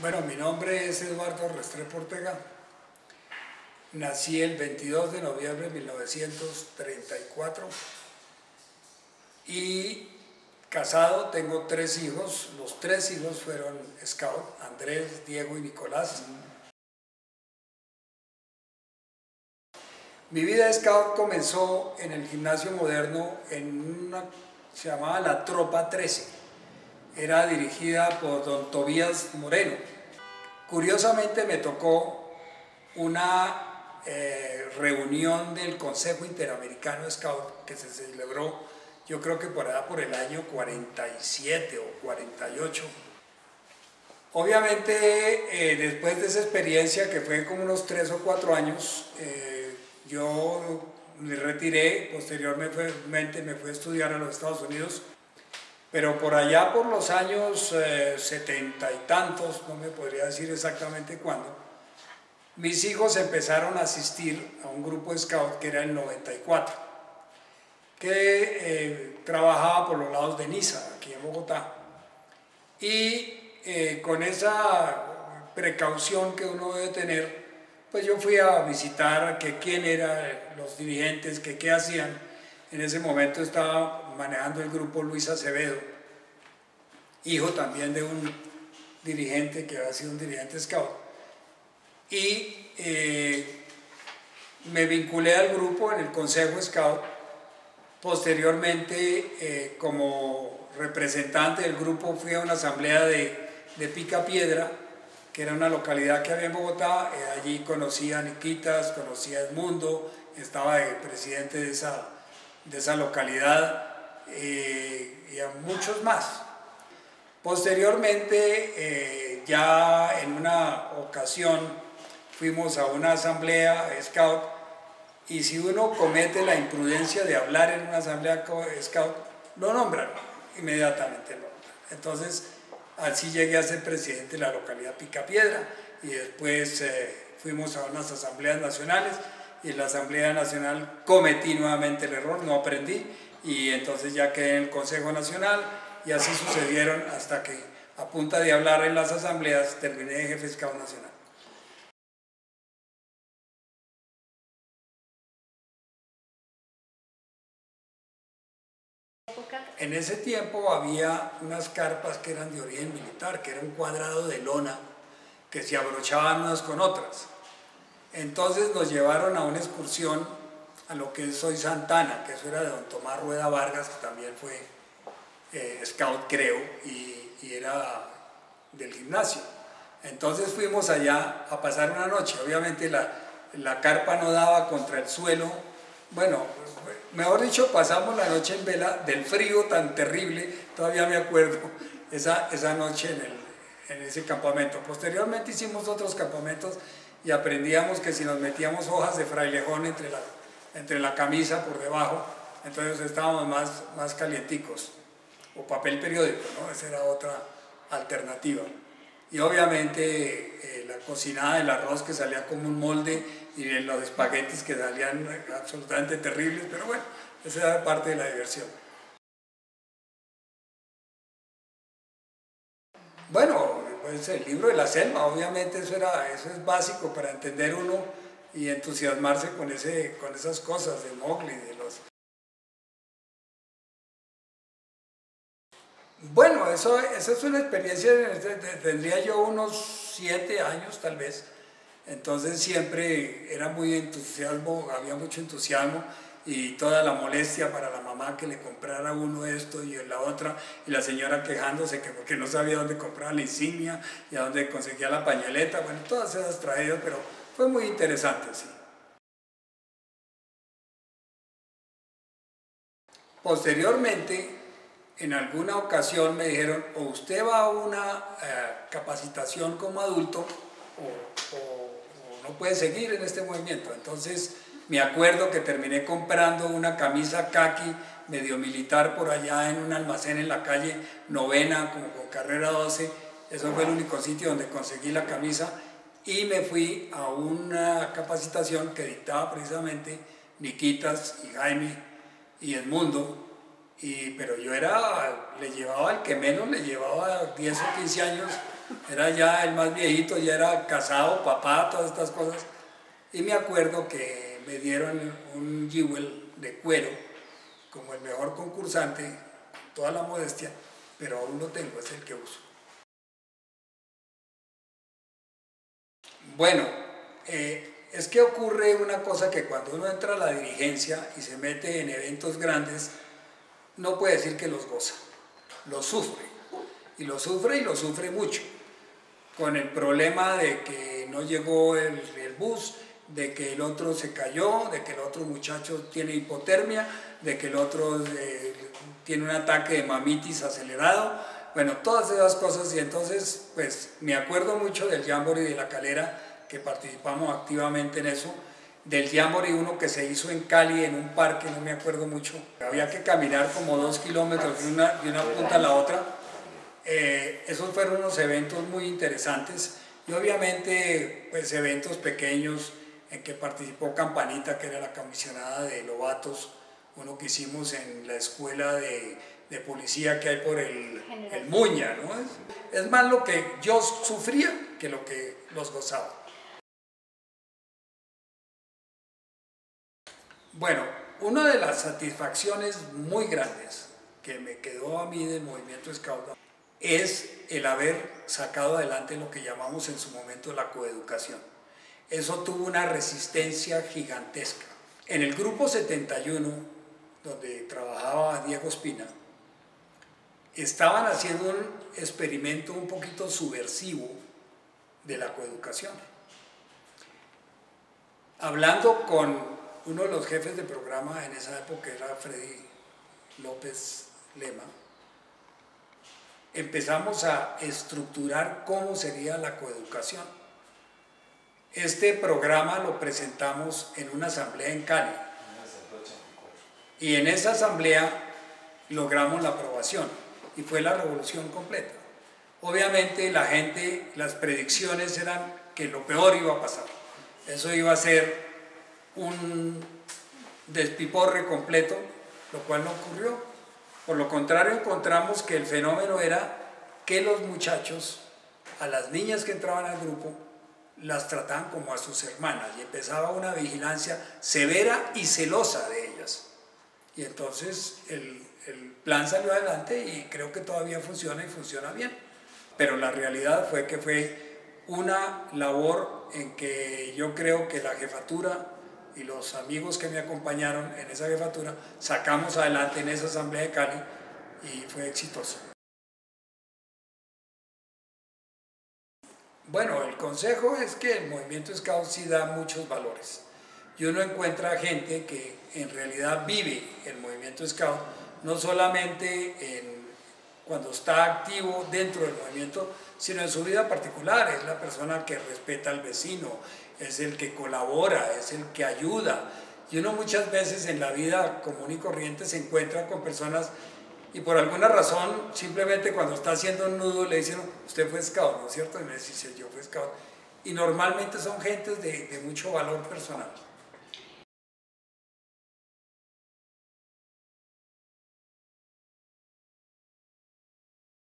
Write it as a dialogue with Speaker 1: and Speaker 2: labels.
Speaker 1: Bueno, mi nombre es Eduardo Restrepo Ortega. Nací el 22 de noviembre de 1934 y casado, tengo 3 hijos. Los 3 hijos fueron scout: Andrés, Diego y Nicolás. Mi vida de scout comenzó en el gimnasio moderno se llamaba la Tropa 13. Era dirigida por don Tobías Moreno. Curiosamente me tocó una reunión del Consejo Interamericano Scout que se celebró, yo creo que por allá por el año 47 o 48. Obviamente, después de esa experiencia, que fue como unos 3 o 4 años, yo me retiré. Posteriormente me fui a estudiar a los Estados Unidos, pero por allá por los años 70 y tantos, no me podría decir exactamente cuándo, mis hijos empezaron a asistir a un grupo de scout que era el 94, que trabajaba por los lados de Niza, aquí en Bogotá. Y con esa precaución que uno debe tener, pues yo fui a visitar quién eran los dirigentes, qué hacían. En ese momento estaba manejando el grupo Luis Acevedo, hijo también de un dirigente que había sido un dirigente scout. Y me vinculé al grupo en el Consejo Scout. Posteriormente, como representante del grupo, fui a una asamblea de Picapiedra, que era una localidad que había en Bogotá. Allí conocí a Niquitas, conocí a Edmundo, estaba de presidente de esa localidad, y a muchos más. Posteriormente, ya en una ocasión, fuimos a una asamblea scout, y si uno comete la imprudencia de hablar en una asamblea scout, lo nombran, inmediatamente lo nombran. Entonces, así llegué a ser presidente de la localidad Picapiedra, y después fuimos a unas asambleas nacionales, y en la asamblea nacional cometí nuevamente el error, no aprendí, y entonces ya quedé en el Consejo Nacional, y así sucedieron hasta que, a punta de hablar en las asambleas, terminé de jefe scout nacional. En ese tiempo había unas carpas que eran de origen militar, que era un cuadrado de lona que se abrochaban unas con otras. Entonces nos llevaron a una excursión a lo que es hoy Santana, que eso era de don Tomás Rueda Vargas, que también fue scout, creo, y era del gimnasio. Entonces fuimos allá a pasar una noche. Obviamente la carpa no daba contra el suelo. Bueno, mejor dicho, pasamos la noche en vela del frío tan terrible. Todavía me acuerdo esa noche en ese campamento. Posteriormente hicimos otros campamentos y aprendíamos que si nos metíamos hojas de frailejón entre la camisa por debajo, entonces estábamos más calienticos, o papel periódico, ¿no? Esa era otra alternativa. Y obviamente la cocinada del arroz, que salía como un molde, y los espaguetis que salían absolutamente terribles, pero bueno, esa era parte de la diversión. Bueno, pues el libro de la selva, obviamente eso es básico para entender uno y entusiasmarse con esas cosas de Mowgli, Bueno, eso es una experiencia. Tendría yo unos 7 años tal vez. Entonces siempre era muy entusiasmo, había mucho entusiasmo, y toda la molestia para la mamá que le comprara uno esto y la otra, y la señora quejándose que porque no sabía dónde comprar la insignia y a dónde conseguía la pañoleta. Bueno, todas esas tragedias, pero fue muy interesante, sí. Posteriormente, en alguna ocasión me dijeron: o usted va a una capacitación como adulto, o no puede seguir en este movimiento. Entonces me acuerdo que terminé comprando una camisa caqui medio militar por allá en un almacén en la calle Novena, como con carrera 12. Eso fue el único sitio donde conseguí la camisa, y me fui a una capacitación que dictaba precisamente Niquitas y Jaime y Edmundo. Pero yo le llevaba, al que menos le llevaba 10 o 15 años Era ya el más viejito, ya era casado, papá, todas estas cosas. Y me acuerdo que me dieron un jewel de cuero como el mejor concursante, toda la modestia, pero aún lo tengo, es el que uso. Bueno, es que ocurre una cosa que cuando uno entra a la dirigencia y se mete en eventos grandes, no puede decir que los goza, los sufre. Y lo sufre mucho, con el problema de que no llegó el bus, de que el otro se cayó, de que el otro muchacho tiene hipotermia, de que el otro tiene un ataque de mamitis acelerado, bueno, todas esas cosas. Y entonces, pues, me acuerdo mucho del Jamboree de La Calera, que participamos activamente en eso, del Jamboree uno que se hizo en Cali, en un parque, no me acuerdo mucho, había que caminar como 2 kilómetros de una punta a la otra. Esos fueron unos eventos muy interesantes y obviamente pues eventos pequeños en que participó Campanita, que era la comisionada de Lobatos, uno que hicimos en la escuela de policía que hay por el Muña, ¿no? Es más lo que yo sufría que lo que los gozaba. Bueno, una de las satisfacciones muy grandes que me quedó a mí del movimiento Scout es el haber sacado adelante lo que llamamos en su momento la coeducación. Eso tuvo una resistencia gigantesca. En el grupo 71, donde trabajaba Diego Espina, estaban haciendo un experimento un poquito subversivo de la coeducación. Hablando con uno de los jefes de programa en esa época, era Freddy López Lema, empezamos a estructurar cómo sería la coeducación. Este programa lo presentamos en una asamblea en Cali y en esa asamblea logramos la aprobación y fue la revolución completa. Obviamente la gente, las predicciones eran que lo peor iba a pasar, eso iba a ser un despiporre completo, lo cual no ocurrió. Por lo contrario, encontramos que el fenómeno era que los muchachos, a las niñas que entraban al grupo, las trataban como a sus hermanas y empezaba una vigilancia severa y celosa de ellas. Y entonces el plan salió adelante y creo que todavía funciona y funciona bien. Pero la realidad fue que fue una labor en que yo creo que la jefatura y los amigos que me acompañaron en esa jefatura, sacamos adelante en esa asamblea de Cali y fue exitoso. Bueno, el consejo es que el movimiento Scout sí da muchos valores. Y uno encuentra gente que en realidad vive el movimiento Scout, no solamente cuando está activo dentro del movimiento, sino en su vida particular. Es la persona que respeta al vecino, es el que colabora, es el que ayuda. Y uno muchas veces en la vida común y corriente se encuentra con personas y por alguna razón, simplemente cuando está haciendo un nudo le dicen, usted fue Scout, ¿no es cierto? Y me dice, yo fui Scout. Y normalmente son gentes de mucho valor personal.